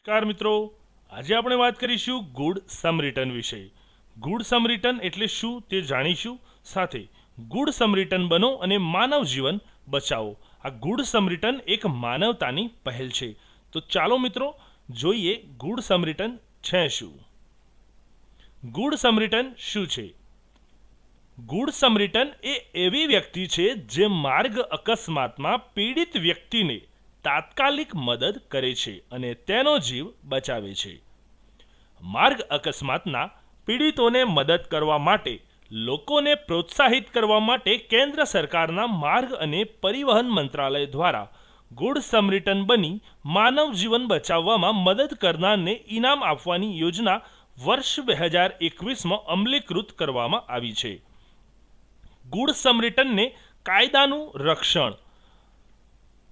નમસ્કાર મિત્રો, આજે આપણે વાત કરીશું ગુડ સમરિટન વિશે। ગુડ સમરિટન એટલે શું તે જાણીશું, સાથે ગુડ સમરિટન બનો અને માનવ જીવન બચાવો। આ ગુડ સમરિટન એક માનવતાની પહેલ છે। તો ચાલો મિત્રો જોઈએ ગુડ સમરિટન છે શું। ગુડ સમરિટન શું છે? ગુડ સમરિટન એ એવી વ્યક્તિ છે જે માર્ગ અકસ્માતમાં પીડિત વ્યક્તિને તાત્કાલિક મદદ કરે છે અને તેનો જીવ બચાવે છે। માર્ગ અકસ્માતના પીડિતોને મદદ કરવા માટે લોકોને પ્રોત્સાહિત કરવા માટે કેન્દ્ર સરકારના માર્ગ અને પરિવહન મંત્રાલય દ્વારા ગુડ સમરિટન બની માનવ જીવન બચાવવામાં મદદ કરનારને ઇનામ આપવાની યોજના વર્ષ 2021માં અમલીકૃત કરવામાં આવી છે। ગુડ સમરિટનને કાયદાનું રક્ષણ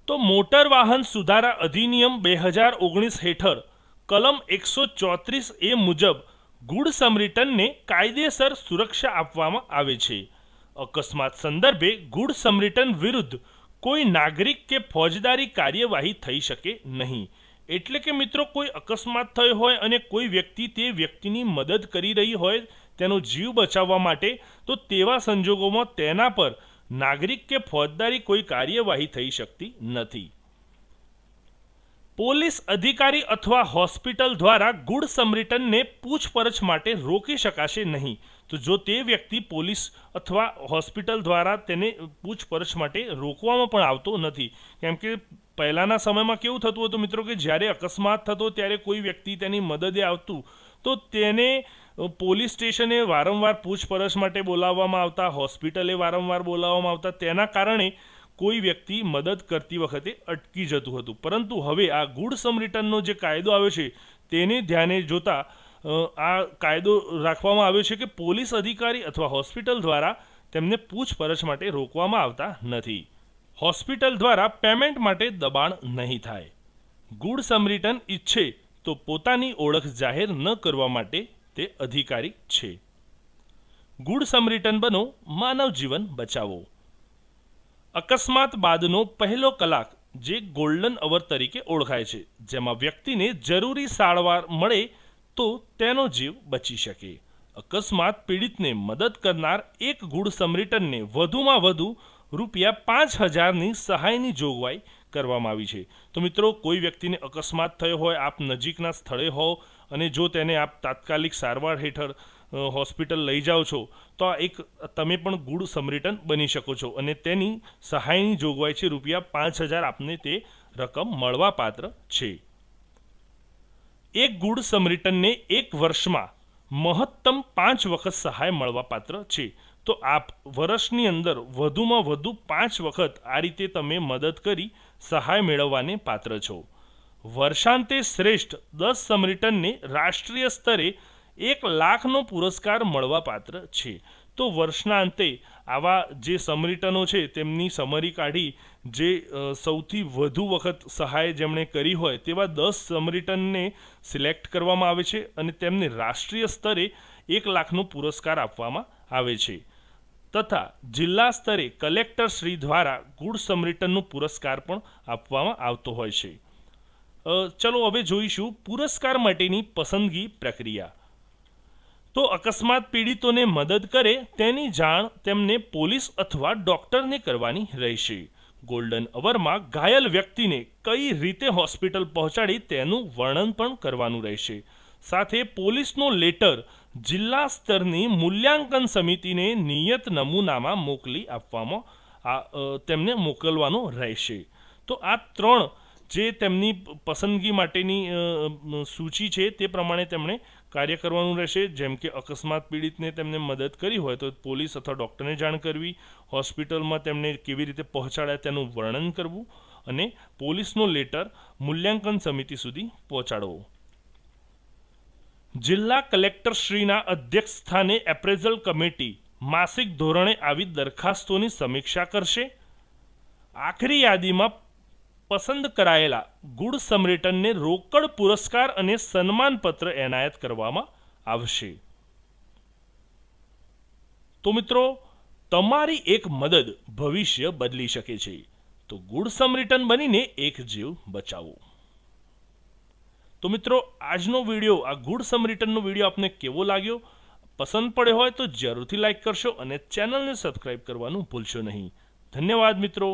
તો મોટર વાહન સુધારા અધિનિયમ 2019 હેઠળ કલમ 134A મુજબ ગુડ સમરિટનને કાયદેસર સુરક્ષા આપવામાં આવે છે। અકસ્માત સંદર્ભે ગુડ સમરિટન વિરુદ્ધ કોઈ નાગરિક કે ફોજદારી કાર્યવાહી થઈ શકે નહીં। એટલે કે મિત્રો, કોઈ અકસ્માત થયો હોય અને કોઈ વ્યક્તિ તે વ્યક્તિની મદદ કરી રહી હોય તેનો જીવ બચાવવા માટે, તો તેવા સંજોગોમાં તેના પર નાગરિક કે ફોજદારી કોઈ કાર્યવાહી થઈ શકતી નથી। પોલીસ અધિકારી અથવા હોસ્પિટલ દ્વારા ગુડ સમરિટનને પૂછપરછ માટે રોકી શકાશે નહીં। તો જો તે વ્યક્તિ પોલીસ અથવા હોસ્પિટલ દ્વારા તેને પૂછપરછ માટે રોકવામાં પણ આવતો નથી। કેમ કે પહેલાંના સમયમાં કેવું થતું હતું મિત્રો કે જ્યારે અકસ્માત થતો ત્યારે કોઈ વ્યક્તિ તેની મદદે આવતું તો તેને પોલીસ સ્ટેશને વારંવાર પૂછપરછ માટે બોલાવવામાં આવતા, હોસ્પિટલે વારંવાર બોલાવવામાં આવતા। તેના કારણે કોઈ વ્યક્તિ મદદ કરતી વખતે અટકી જતું હતું। પરંતુ હવે આ ગુડ સમરિટનનો જે કાયદો આવ્યો છે તેને ધ્યાને જોતા આ કાયદો રાખવામાં આવ્યો છે કે પોલીસ અધિકારી અથવા હોસ્પિટલ દ્વારા તેમને પૂછપરછ માટે રોકવામાં આવતા નથી। હોસ્પિટલ દ્વારા પેમેન્ટ માટે દબાણ નહીં થાય। ગુડ સમરિટન ઈચ્છે તો પોતાની ઓળખ જાહેર ન કરવા માટે તે અધિકારી છે। ગુડ સમરિટન બનો, માનવ જીવન બચાવો। અકસ્માત બાદનો પહેલો કલાક જે ગોલ્ડન અવર તરીકે ઓળખાય છે, જેમાં વ્યક્તિને જરૂરી સારવાર મળે તો તેનો જીવ બચી શકે। અકસ્માત પીડિતને મદદ કરનાર એક ગુડ સમરિટનને વધુમાં વધુ ₹5000ની સહાયની જોગવાઈ કરવામાં આવી છે। તો મિત્રો, કોઈ વ્યક્તિને અકસ્માત થયો હોય, આપ નજીકના સ્થળે હો અને જો તેને આપ તાત્કાલિક સારવાર હેઠળ હોસ્પિટલ લઈ જાઓ છો, તો આ એક તમે પણ ગુડ સમરિટન બની શકો છો અને તેની સહાયની જોગવાઈ છે ₹5000 આપને તે રકમ મળવા પાત્ર છે। એક ગુડ સમરિટનને એક વર્ષમાં મહત્તમ 5 વખત સહાય મળવા પાત્ર છે। તો આપ વર્ષની અંદર વધુમાં વધુ 5 વખત આ રીતે તમે મદદ કરી સહાય મેળવવાને પાત્ર છો। વર્ષાંતે શ્રેષ્ઠ 10 સમરિટનને રાષ્ટ્રીય સ્તરે 1 લાખનો પુરસ્કાર મળવા પાત્ર છે। તો વર્ષના અંતે આવા જે સમરિટનો છે તેમની સમરી કાઢી જે સૌથી વધુ વખત સહાય જેમણે કરી હોય તેવા 10 સમરિટનને સિલેક્ટ કરવામાં આવે છે અને તેમને રાષ્ટ્રીય સ્તરે 1 લાખનો પુરસ્કાર આપવામાં આવે છે। તથા જિલ્લા સ્તરે કલેક્ટર શ્રી દ્વારા ગુડ સમરિટનનો પુરસ્કાર પણ આપવામાં આવતો હોય છે। ચલો હવે જોઈશું પુરસ્કાર માટેની પસંદગી પ્રક્રિયા। તો અકસ્માત પીડિતોને મદદ કરે તેની જાણ તેમને પોલીસ અથવા ડૉક્ટરને કરવાની રહેશે। ગોલ્ડન અવરમાં ઘાયલ વ્યક્તિને કઈ રીતે હોસ્પિટલ પહોંચાડી તેનું વર્ણન પણ કરવાનું રહેશે। સાથે પોલીસનો લેટર જિલ્લા સ્તરની મૂલ્યાંકન સમિતિને નિયત નમૂનામાં મોકલી આપવામાં તેમને મોકલવાનો રહેશે। તો આ 3 જે તેમની પસંદગી માટેની સૂચિ છે તે પ્રમાણે તેમણે કાર્ય કરવાનું રહેશે। જેમ કે અકસ્માત પીડિતને તેમને મદદ કરી હોય તો પોલીસ અથવા ડૉક્ટરને જાણ કરવી, હોસ્પિટલમાં તેમને કેવી રીતે પહોંચાડ્યા તેનું વર્ણન કરવું અને પોલીસનો લેટર મૂલ્યાંકન સમિતિ સુધી પહોંચાડવો। જિલ્લા કલેક્ટરશ્રીના અધ્યક્ષ સ્થાને એપ્રેઝલ કમિટી માસિક ધોરણે આવી દરખાસ્તોની સમીક્ષા કરશે। આખરી યાદીમાં પસંદ કરાયેલા ગુડ સમરિટનને રોકડ પુરસ્કાર અને સન્માનપત્ર એનાયત કરવામાં આવશે। તો મિત્રો, તમારી એક મદદ ભવિષ્ય બદલી શકે છે। તો ગુડ સમરિટન બનીને એક જીવ બચાવો। તો મિત્રો, આજનો વિડીયો, આ ગુડ સમરિટનનો વિડીયો આપને કેવો લાગ્યો? પસંદ પડ્યો હોય તો જરૂરથી લાઈક કરશો અને ચેનલને સબસ્ક્રાઈબ કરવાનું ભૂલશો નહીં. ધન્યવાદ મિત્રો.